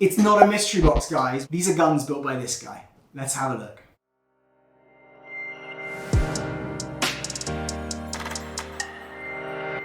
It's not a mystery box, guys. These are guns built by this guy. Let's have a look.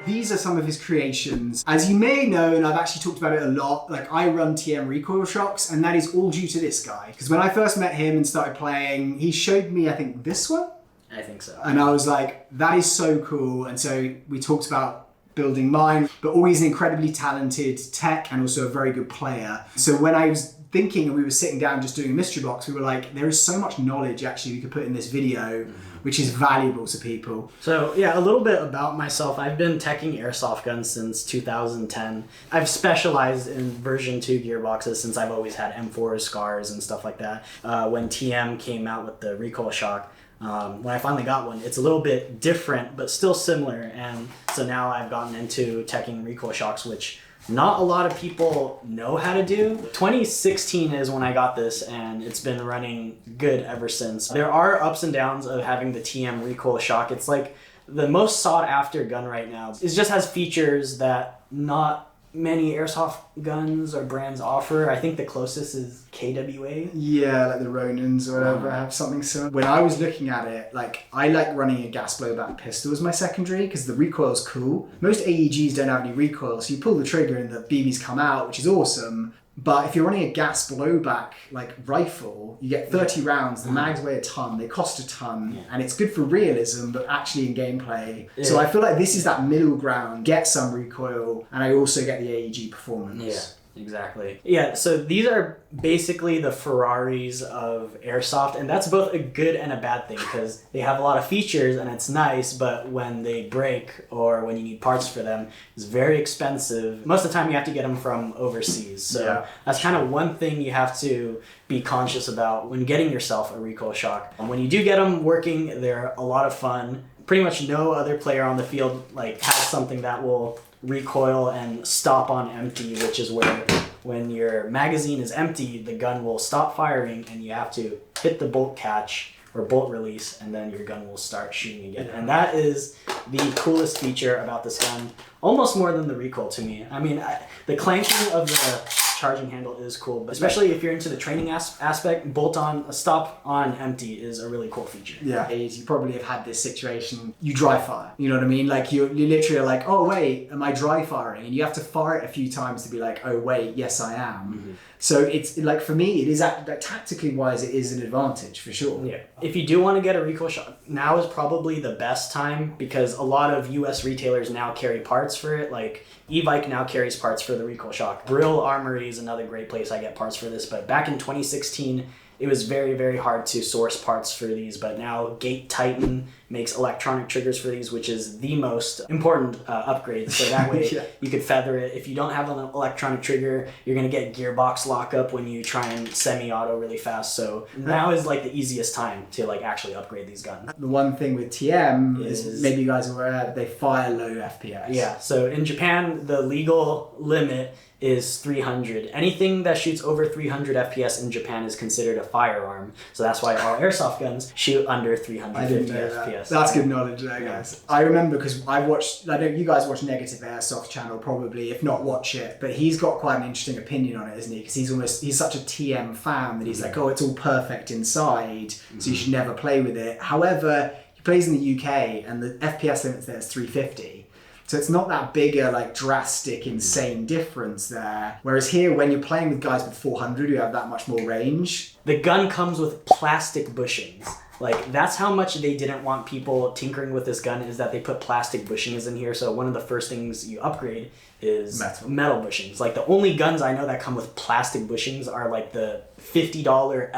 These are some of his creations. As you may know, and I've actually talked about it a lot, like I run TM Recoil Shocks, and that is all due to this guy. Because when I first met him and started playing, he showed me, I think, this one? I think so. And I was like, that is so cool. And so we talked about building mine, but always an incredibly talented tech and also a very good player. So when I was thinking and we were sitting down just doing a mystery box, we were like, there is so much knowledge actually we could put in this video, which is valuable to people. So yeah, a little bit about myself. I've been teching airsoft guns since 2010. I've specialized in version 2 gearboxes since I've always had M4 scars and stuff like that. When TM came out with the Recoil Shock, when I finally got one, it's a little bit different, but still similar. And so now I've gotten into teching Recoil Shocks, which not a lot of people know how to do. 2016 is when I got this, and it's been running good ever since. There are ups and downs of having the TM Recoil Shock. It's like the most sought after gun right now. It just has features that not many airsoft guns or brands offer. I think the closest is KWA. Yeah, like the Ronins or whatever have something similar. When I was looking at it, like I like running a gas blowback pistol as my secondary because the recoil's cool. Most AEGs don't have any recoil, so you pull the trigger and the BBs come out, which is awesome. But if you're running a gas blowback like rifle, you get 30 rounds, the mags weigh a ton, they cost a ton, and it's good for realism, but actually in gameplay. Yeah. So I feel like this is that middle ground, get some recoil, and I also get the AEG performance. Yeah, exactly. Yeah, so these are basically the Ferraris of airsoft, and that's both a good and a bad thing because they have a lot of features and it's nice, but when they break or when you need parts for them, it's very expensive. Most of the time you have to get them from overseas. So that's kind of one thing you have to be conscious about when getting yourself a Recoil Shock. And when you do get them working, they're a lot of fun. Pretty much no other player on the field like has something that will recoil and stop on empty, which is where when your magazine is empty, the gun will stop firing and you have to hit the bolt catch or bolt release, and then your gun will start shooting again. And that is the coolest feature about this gun, almost more than the recoil to me. I mean, the clanking of the charging handle is cool, but especially if you're into the training aspect, bolt on, stop on empty is a really cool feature. Yeah, you probably have had this situation, you dry fire, you know what I mean? Like you literally are like, oh wait, am I dry firing? And you have to fire it a few times to be like, oh wait, yes I am. So it's like, for me, it is tactically wise, it is an advantage for sure. Yeah. If you do want to get a Recoil Shock, now is probably the best time because a lot of US retailers now carry parts for it. Like E-Bike now carries parts for the Recoil Shock. Brill Armory is another great place I get parts for this, but back in 2016, it was very, very hard to source parts for these, but now Gate Titan makes electronic triggers for these, which is the most important upgrade. So that way you could feather it. If you don't have an electronic trigger, you're going to get gearbox lockup when you try and semi-auto really fast. So now is like the easiest time to like actually upgrade these guns. The one thing with TM is maybe you guys are aware, they fire low FPS. Yeah, so in Japan, the legal limit is 300. Anything that shoots over 300 FPS in Japan is considered a firearm. So that's why all airsoft guns shoot under 350 FPS. That's good knowledge there, guys. I remember because I know you guys watch Negative Airsoft channel probably, if not watch it, but he's got quite an interesting opinion on it, isn't he? Because he's such a TM fan that he's like, oh, it's all perfect inside, so you should never play with it. However, he plays in the UK and the FPS limit there is 350. So it's not that bigger, like drastic, insane difference there. Whereas here, when you're playing with guys with 400 who have that much more range. The gun comes with plastic bushings. Like, that's how much they didn't want people tinkering with this gun, is that they put plastic bushings in here. So one of the first things you upgrade is metal bushings. Like, the only guns I know that come with plastic bushings are like the $50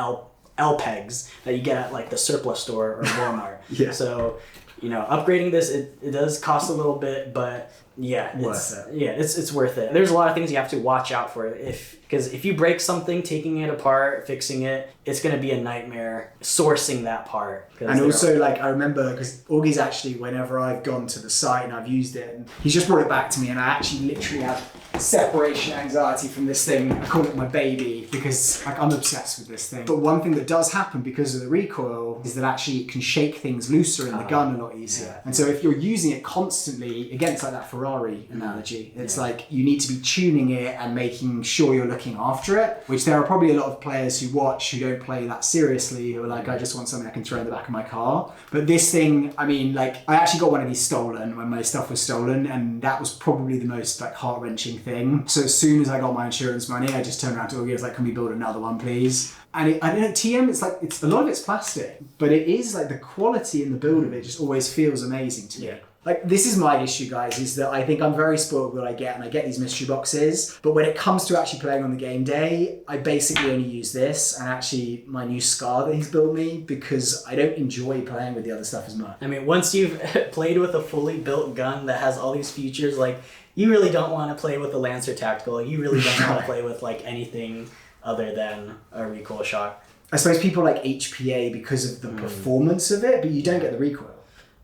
L pegs that you get at like the surplus store or Walmart. So, you know, upgrading this, it does cost a little bit, but yeah, it's worth it. There's a lot of things you have to watch out for because if you break something, taking it apart, fixing it, it's going to be a nightmare sourcing that part. And also, like, I remember, because Augy's actually, whenever I've gone to the site and I've used it, and he's just brought it back to me, and I actually literally have separation anxiety from this thing. I call it my baby because like I'm obsessed with this thing. But one thing that does happen because of the recoil is that actually it can shake things looser in the gun a lot easier. And so if you're using it constantly against like that Ferrari Ferrari analogy. It's like you need to be tuning it and making sure you're looking after it, which there are probably a lot of players who watch who don't play that seriously, who are like, I just want something I can throw in the back of my car. But this thing, I mean, like, I actually got one of these stolen when my stuff was stolen, and that was probably the most like heart-wrenching thing. So as soon as I got my insurance money, I just turned around to Augy, I was like, can we build another one, please? And I don't know, TM, it's like, it's a lot of it's plastic, but it is like the quality in the build of it just always feels amazing to me. Yeah. Like, this is my issue, guys, is that I think I'm very spoiled with what I get, and I get these mystery boxes, but when it comes to actually playing on the game day, I basically only use this and actually my new Scar that he's built me, because I don't enjoy playing with the other stuff as much. I mean, once you've played with a fully built gun that has all these features, like, you really don't want to play with the Lancer Tactical. You really don't want to play with like anything other than a Recoil Shock. I suppose people like HPA because of the performance of it, but you don't get the recoil.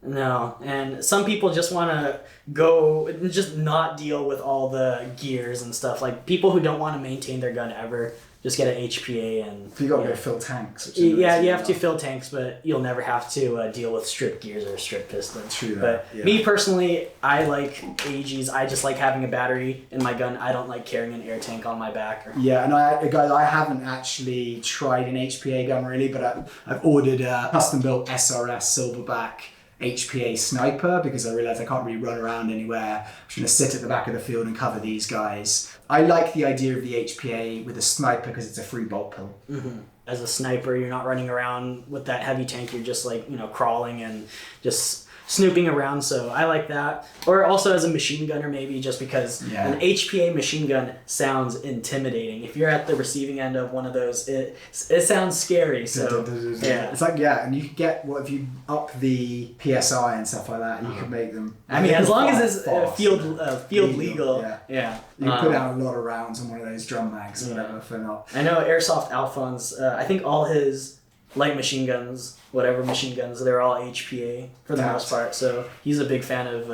No, and some people just want to go, just not deal with all the gears and stuff. Like, people who don't want to maintain their gun ever, just get an HPA and... You got to go fill tanks. Which yeah, you have to fill tanks, but you'll never have to deal with stripped gears or stripped pistons. True that, But me personally, I like Augy's. I just like having a battery in my gun. I don't like carrying an air tank on my back. Yeah, and guys, I haven't actually tried an HPA gun really, but I've ordered a custom-built SRS Silverback HPA sniper because I realised I can't really run around anywhere. I'm just going to sit at the back of the field and cover these guys. I like the idea of the HPA with a sniper because it's a free bolt pill. Mm-hmm. As a sniper, you're not running around with that heavy tank. You're just like, crawling and just snooping around, so I like that. Or also as a machine gunner, maybe, just because an HPA machine gun sounds intimidating. If you're at the receiving end of one of those, it sounds scary. So yeah, it's like, and you could get, if you up the PSI and stuff like that, you could make them. I mean, as long as it's field legal. Yeah. You can put out a lot of rounds on one of those drum mags or whatever for not. I know Airsoft Alphonse, I think all his light machine guns, whatever machine guns, they're all HPA for the most part. So he's a big fan of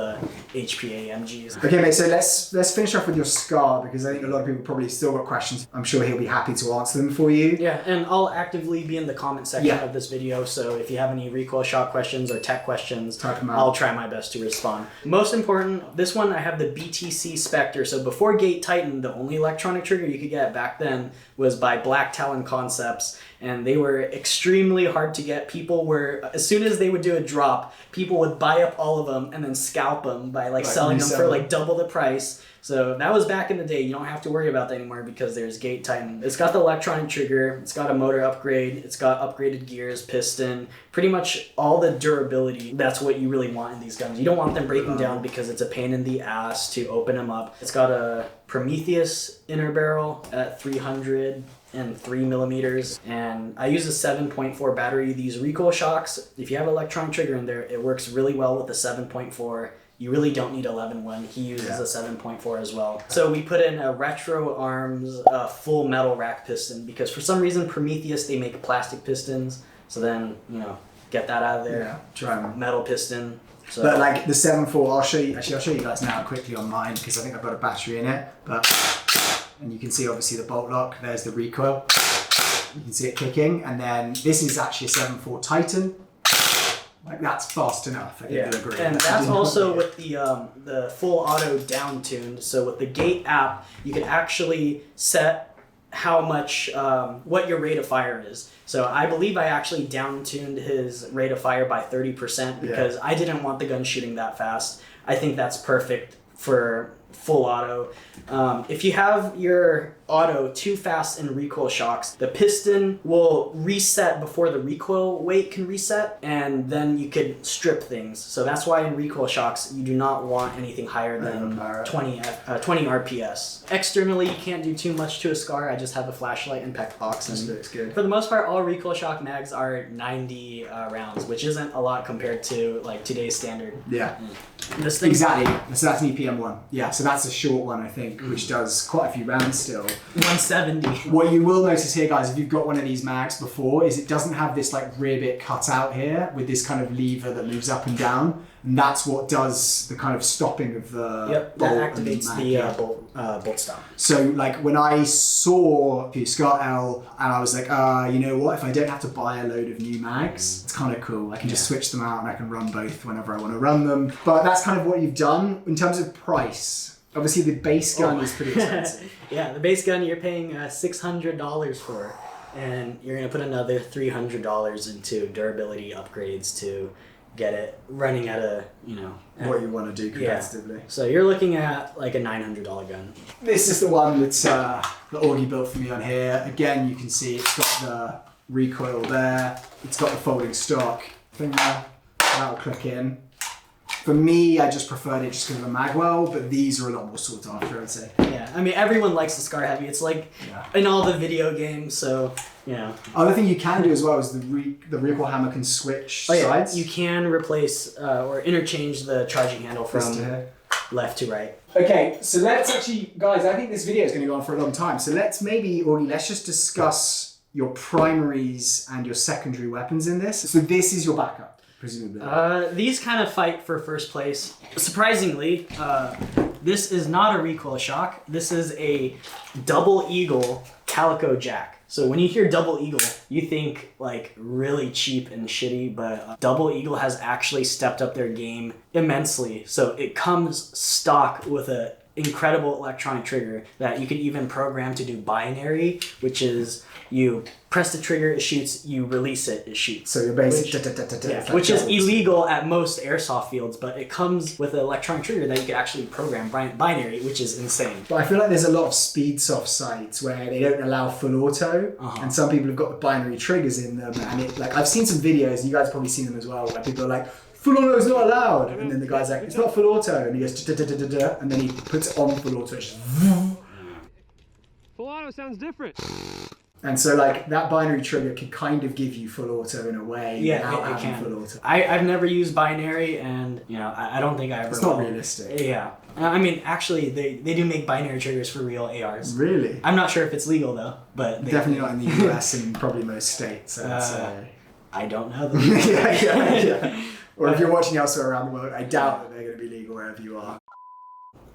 HPA MGs. Okay, mate. So let's finish off with your Scar, because I think a lot of people probably still got questions. I'm sure he'll be happy to answer them for you. Yeah, and I'll actively be in the comment section of this video. So if you have any recoil shot questions or tech questions, type them out. I'll try my best to respond. Most important, this one I have the BTC Spectre. So before Gate Titan, the only electronic trigger you could get back then was by Black Talon Concepts, and they were extremely hard to get. People were, as soon as they would do a drop, people would buy up all of them and then scalp them by selling them for double the price. So that was back in the day. You don't have to worry about that anymore because there's Gate Titan. It's got the electronic trigger, it's got a motor upgrade, it's got upgraded gears, piston, pretty much all the durability. That's what you really want in these guns. You don't want them breaking down because it's a pain in the ass to open them up. It's got a Prometheus inner barrel at 303 millimeters, and I use a 7.4 battery. These Recoil Shocks, if you have an electronic trigger in there, it works really well with the 7.4. You really don't need 11.1. He uses a 7.4 as well. So we put in a Retro Arms full metal rack piston because for some reason Prometheus, they make plastic pistons. So then, get that out of there. Yeah, try them. Metal piston. So. But like the 7.4, I'll show you guys now quickly on mine because I think I've got a battery in it. And you can see obviously the bolt lock. There's the recoil. You can see it kicking. And then this is actually a 7.4 Titan. Like, that's fast enough. I do agree. And that's also with the full auto down tuned. So with the Gate app, you can actually set how much, what your rate of fire is. So I believe I actually down tuned his rate of fire by 30% because I didn't want the gun shooting that fast. I think that's perfect for full auto. If you have your auto too fast in Recoil Shocks, the piston will reset before the recoil weight can reset, and then you could strip things. So that's why in Recoil Shocks you do not want anything higher than 20 RPS. Externally, you can't do too much to a Scar. I just have a flashlight and pec box, and looks good. For the most part, all Recoil Shock mags are 90 rounds, which isn't a lot compared to like today's standard. Yeah. This thing, exactly. So that's an EPM1. Yeah. So that's a short one, I think, which does quite a few rounds still. 170. What you will notice here, guys, if you've got one of these mags before, is it doesn't have this like rear bit cut out here with this kind of lever that moves up and down. And that's what does the kind of stopping of the Yep, bolt that activates and the mag. bolt stop. So like when I saw Scott L and I was like, you know what, if I don't have to buy a load of new mags, it's kind of cool. I can just switch them out and I can run both whenever I want to run them. But that's kind of what you've done. In terms of price, obviously the base gun is pretty expensive. Yeah, the base gun you're paying $600 for, and you're gonna put another $300 into durability upgrades to get it running at a, What you want to do competitively. Yeah. So you're looking at like a $900 gun. This is the one that's that Augy built for me on here. Again, you can see it's got the recoil there. It's got the folding stock thing there. That'll click in. For me, I just preferred it just because of the magwell, but these are a lot more sought after, I'd say. Yeah, I mean, everyone likes the Scar Heavy. It's like in all the video games, so, Other thing you can do as well is the recoil hammer can switch sides. You can replace or interchange the charging handle from left to right. Okay, so let's actually, guys, I think this video is going to go on for a long time. So let's just discuss your primaries and your secondary weapons in this. So this is your backup. Presumably. These kind of fight for first place. Surprisingly, this is not a Recoil Shock. This is a Double Eagle Calico Jack. So when you hear Double Eagle, you think like really cheap and shitty, but Double Eagle has actually stepped up their game immensely. So it comes stock with an incredible electronic trigger that you could even program to do binary, which is you press the trigger, it shoots, you release it, it shoots. So your basic which is illegal at most airsoft fields, but it comes with an electronic trigger that you could actually program binary, which is insane. But I feel like there's a lot of speedsoft sites where they don't allow full auto, and some people have got the binary triggers in them, and it like I've seen some videos, you guys have probably seen them as well, where people are like, full auto is not allowed, and then the guy's like, it's not full auto, and he goes and then he puts it on full auto. Full auto sounds different. And so like that binary trigger can kind of give you full auto in a way without it having can. full auto. I've never used binary, and I don't think I ever It's not will. realistic. Yeah. I mean, actually, they do make binary triggers for real ARs. Really? I'm not sure if it's legal though, but Definitely not in the US and probably most states. I don't know them. yeah. Or if you're watching elsewhere around the world, I doubt that they're going to be legal wherever you are.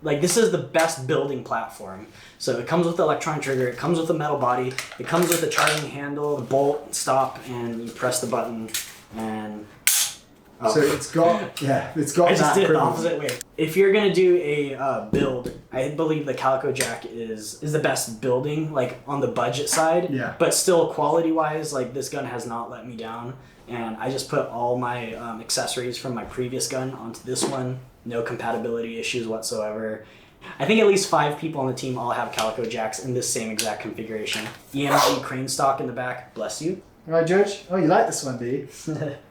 Like, this is the best building platform. So it comes with the electronic trigger, it comes with the metal body, it comes with the charging handle, the bolt, stop, and you press the button, and... So it's got I just did it the opposite way. If you're gonna do a build, I believe the Calico Jack is the best building, like on the budget side. Yeah. But still, quality-wise, like this gun has not let me down. And I just put all my accessories from my previous gun onto this one. No compatibility issues whatsoever. I think at least 5 people on the team all have Calico Jacks in this same exact configuration. EMG crane stock in the back, bless you. All right, George? Oh, you like this one, do you?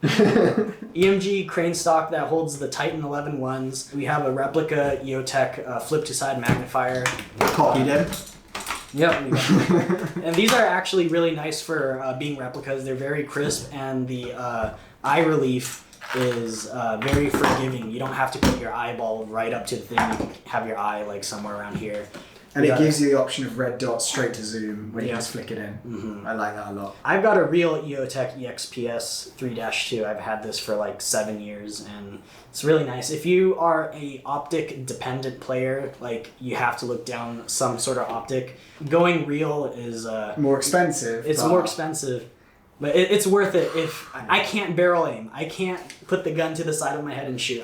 EMG crane stock that holds the Titan 11 ones. We have a replica EOTech flip-to-side magnifier. Copied in. Yep. And these are actually really nice for being replicas. They're very crisp, and the eye relief is very forgiving. You don't have to put your eyeball right up to the thing. You can have your eye like somewhere around here. And it gives you the option of red dot straight to zoom when you just flick it in. Mm-hmm. I like that a lot. I've got a real EOTech EXPS 3-2. I've had this for like 7 years, and it's really nice. If you are a optic dependent player, like you have to look down some sort of optic, going real is more expensive. It's more expensive. But it's worth it. If I can't barrel aim, I can't put the gun to the side of my head and shoot.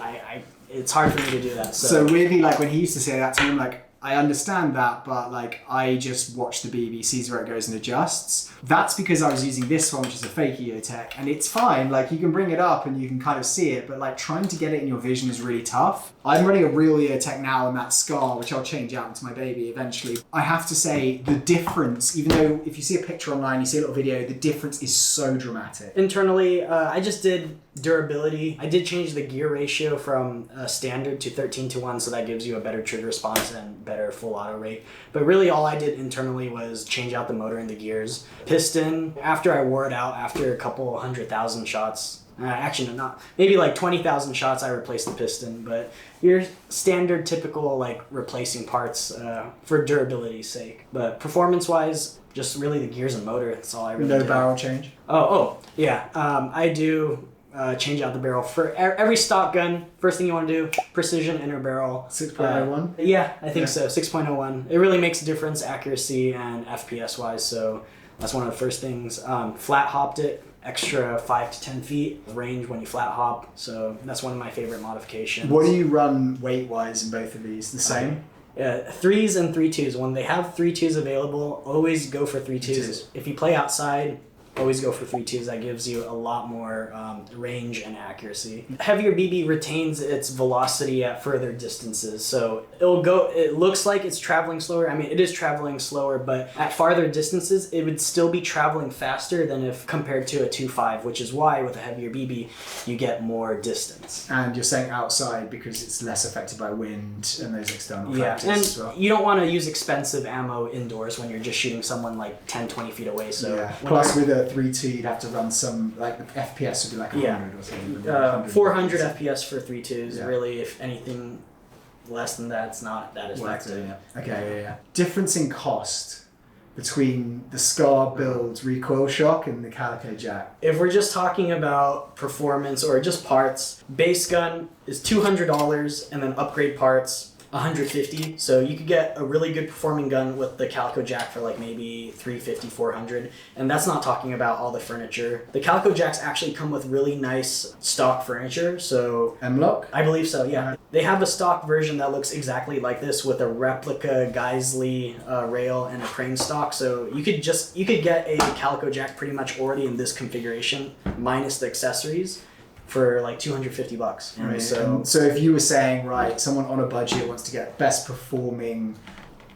It's hard for me to do that. So weirdly, like when he used to say that to me, I'm like, I understand that, but like I just watch the BBCs where it goes and adjusts. That's because I was using this one, which is a fake EOTech, and it's fine. Like you can bring it up and you can kind of see it, but like trying to get it in your vision is really tough. I'm running a real EOTech now on that Scar, which I'll change out into my baby eventually. I have to say the difference, even though if you see a picture online, you see a little video, the difference is so dramatic. Internally, I just did durability. I did change the gear ratio from standard to 13:1, so that gives you a better trigger response and better better full auto rate. But really all I did internally was change out the motor and the gears. Piston, after I wore it out, after a couple 100,000 shots, actually no, not maybe like 20,000 shots, I replaced the piston. But your standard typical like replacing parts for durability's sake. But performance wise, just really the gears and motor, that's all I really did. No barrel change? Oh yeah, I do change out the barrel for every stock gun. First thing you want to do, precision inner barrel. 6.01? Yeah, I think so. 6.01. It really makes a difference, accuracy and FPS wise. So that's one of the first things. Flat hopped it, extra 5 to 10 feet range when you flat hop. So that's one of my favorite modifications. What do you run weight wise in both of these? The same? Threes and 3.2s. When they have 3.2s available, always go for 3.2s. If you play outside, always go for 3.2s. That gives you a lot more range and accuracy. Heavier BB retains its velocity at further distances, so it looks like it's traveling slower. I mean, it is traveling slower, but at farther distances it would still be traveling faster than if compared to a 2.5, which is why with a heavier BB you get more distance. And you're saying outside because it's less affected by wind and those external factors and as well. You don't want to use expensive ammo indoors when you're just shooting someone like 10-20 feet away. So plus with a 3.2 you'd have to run some, like the FPS would be like 100 or something. 400 FPS for 3.2s. Yeah. Really, if anything less than that, it's not that effective. Okay. Difference in cost between the Scar build Recoil Shock and the Calico Jack. If we're just talking about performance or just parts, base gun is $200 and then upgrade parts $150. So you could get a really good performing gun with the Calico Jack for like maybe $350, $400, and that's not talking about all the furniture. The Calico Jacks actually come with really nice stock furniture. So M-Lock? I believe so, yeah. They have a stock version that looks exactly like this with a replica Geisley rail and a crane stock. So you could get a Calico Jack pretty much already in this configuration minus the accessories for like $250. Right. So if you were saying, right, someone on a budget wants to get best performing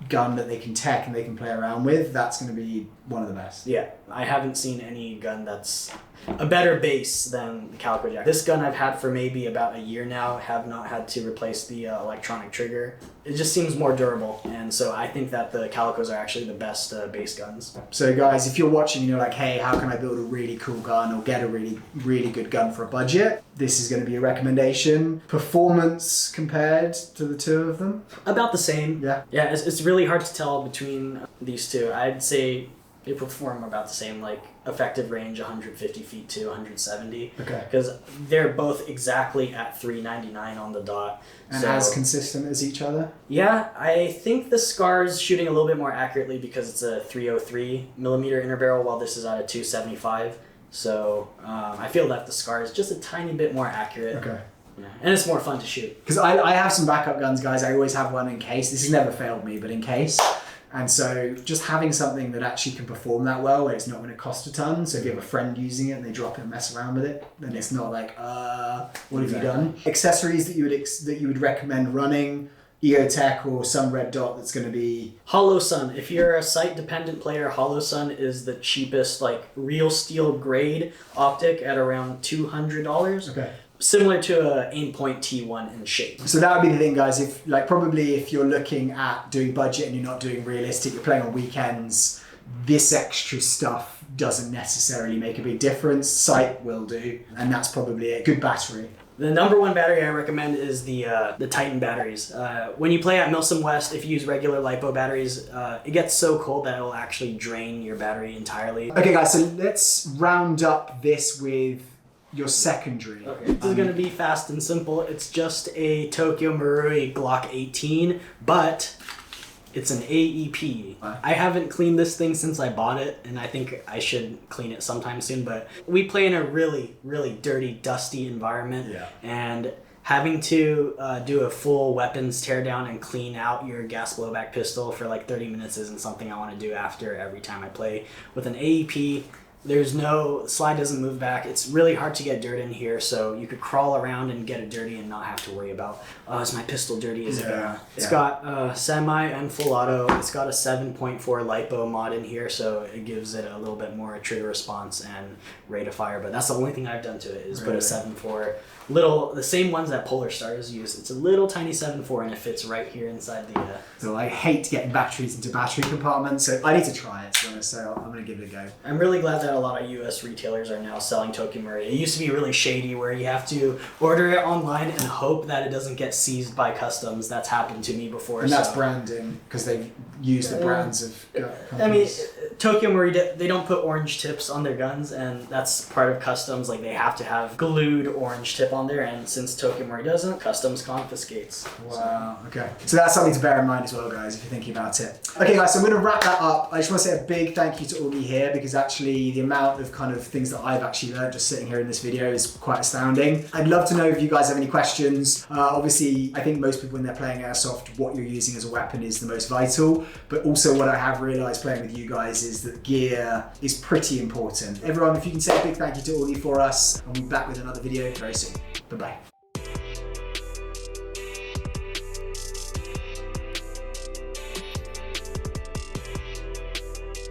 gun that they can tech and they can play around with, that's going to be one of the best. Yeah, I haven't seen any gun that's a better base than the Calico Jack. This gun I've had for maybe about a year now, have not had to replace the electronic trigger. It just seems more durable, and so I think that the Calicos are actually the best base guns. So guys, if you're watching and you're like, hey, how can I build a really cool gun or get a really, really good gun for a budget? This is going to be a recommendation. Performance compared to the two of them? About the same. Yeah. Yeah, it's really hard to tell between these two. I'd say they perform about the same, like effective range 150 feet to 170. Okay. Because they're both exactly at 399 on the dot. And as consistent as each other? Yeah, I think the Scar's shooting a little bit more accurately because it's a 303 millimeter inner barrel while this is at a 275. So I feel that the Scar is just a tiny bit more accurate. Okay. Yeah. And it's more fun to shoot. Because I have some backup guns, guys. I always have one in case. This has never failed me, but in case. And so just having something that actually can perform that well, where it's not going to cost a ton. So if you have a friend using it and they drop it and mess around with it, then it's not like, what have you done? Accessories that you would recommend running, EOTech or some red dot that's going to be... Hollow Sun. If you're a sight-dependent player, Hollow Sun is the cheapest, like real steel grade optic at around $200. Okay. Similar to a Aimpoint T1 in shape. So that would be the thing, guys. If you're looking at doing budget and you're not doing realistic, you're playing on weekends, this extra stuff doesn't necessarily make a big difference. Sight will do, and that's probably a good battery. The number one battery I recommend is the Titan batteries. When you play at Milsom West, if you use regular LiPo batteries, it gets so cold that it'll actually drain your battery entirely. Okay, guys, so let's round up this with your secondary. Okay. This is going to be fast and simple. It's just a Tokyo Marui Glock 18, but it's an AEP. I haven't cleaned this thing since I bought it, and I think I should clean it sometime soon, but we play in a really, really dirty, dusty environment, and having to do a full weapons teardown and clean out your gas blowback pistol for like 30 minutes isn't something I want to do after every time I play. With an AEP, There's no, slide doesn't move back. It's really hard to get dirt in here, so you could crawl around and get it dirty and not have to worry about, oh, is my pistol dirty? Is it gonna? It's got semi and full auto. It's got a 7.4 LiPo mod in here, so it gives it a little bit more trigger response and rate of fire, but that's the only thing I've done to it is put a 7.4. The same ones that Polar Stars use. It's a little tiny 7.4 and it fits right here inside the... So I hate getting batteries into battery compartments, so I need to try it, to be honest, so I'm going to give it a go. I'm really glad that a lot of US retailers are now selling Tokyo Marui. It used to be really shady where you have to order it online and hope that it doesn't get seized by customs. That's happened to me before. And that's branding, because they've used the brands of companies. I mean, Tokyo Marui, they don't put orange tips on their guns, and that's part of customs. Like, they have to have glued orange tip on there, and since Tokyo Marui doesn't, customs confiscates. Wow, okay. So that's something to bear in mind as well, guys, if you're thinking about it. Okay, guys, so I'm going to wrap that up. I just want to say a big thank you to Augy here, because actually the amount of kind of things that I've actually learned just sitting here in this video is quite astounding. I'd love to know if you guys have any questions. Obviously, I think most people when they're playing Airsoft, what you're using as a weapon is the most vital, but also what I have realised playing with you guys is that gear is pretty important. Everyone, if you can say a big thank you to Augy for us, and we'll be back with another video very soon. Bye-bye.